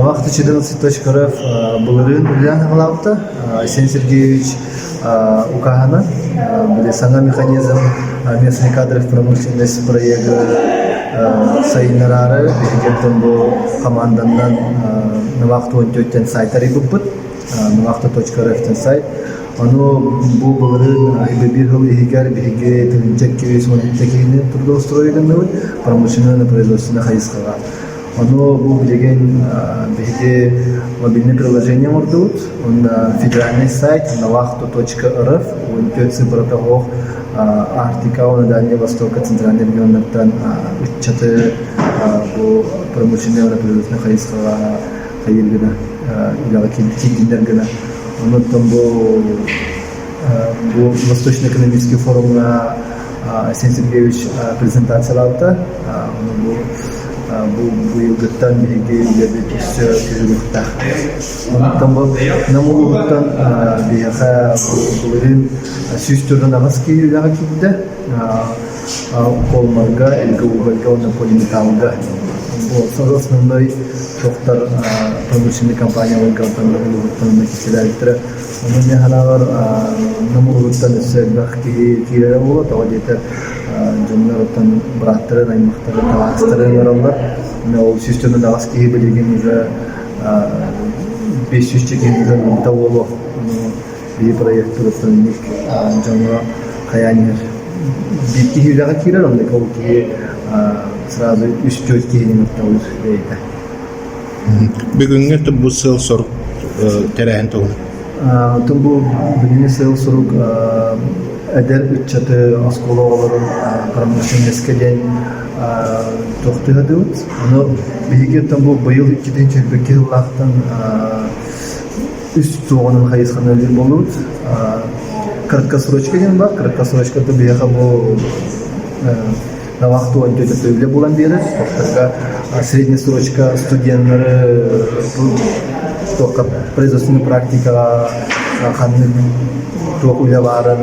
Навахта 14 точкаров Булырын Ульян Халавта, Арсений Сергеевич Укахана, сама механизм местных кадров промышленности проекта Сайнарары, президентом был командандан Навахта 14 сайта рибупут, Навахта.рф сайт. Оно Булырын Бибирхал и Хигар Бихиге Тенчекки Смотрите трудоустроенный промышленное производство Хайскага. Оно был деген мобильное приложение мордут, он федеральный сайт навахто.рф, он тётся протокол Арктика, на Дальний Восток, Центральный регион, там учаты по промышленному производству Хайского Хайиргана, или Кидинергана. Он там был Восточно-экономический форум на Арсений Сергеевич презентация лаута, он был bu yılgıttan bilgi üstü küçülükte. Ondan bu namuluktan bir bulurun süstürün ağızki yüzakide kolmarga elge uğurga ona polimetalga. Bu sonrasında çoktar prodüksiyonlu kampanyalar kaltanlar bulurdan kişilerdir. Onun ne halalar namuluktan sebebki kirere olur tavadiyete Jumlardan bıraktıran aymakları tavastıran oralar. O süstünün ağızki bilgimize 500 çekimizden tavolu bir proje turutun ilk canlı kayanır. Bir ki hülaga kirer onda ki sırada üst çözkeğinin tavır deydi. Bugün bu sıl soruk terehen toğun. Tüm bu bugün sıl soruk Eder bütçede askolaların pромышленный meskelен toxtu hadut. Onu bilgi tam bu bayıl 2022 yıllardan üst çoğunun hayızkanı bir bulut. Краткосрочка gen var. Краткосрочка da bir bu Навахту öncede böyle bulan bir yer. Toxtaga среднесрочка студентлары только производственная практика ханны тоқуя барын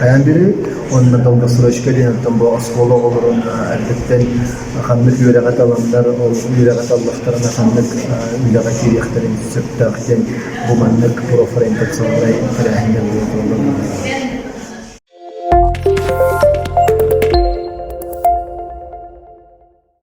каян бери онна долгосрочка ден там бу оскола олорун әлбеттен ханны үйрәгә таламдар ол үйрәгә таллыктарына ханны үйрәгә кирехтерин сөптәктен бу маннык профориентационный тренинг булды.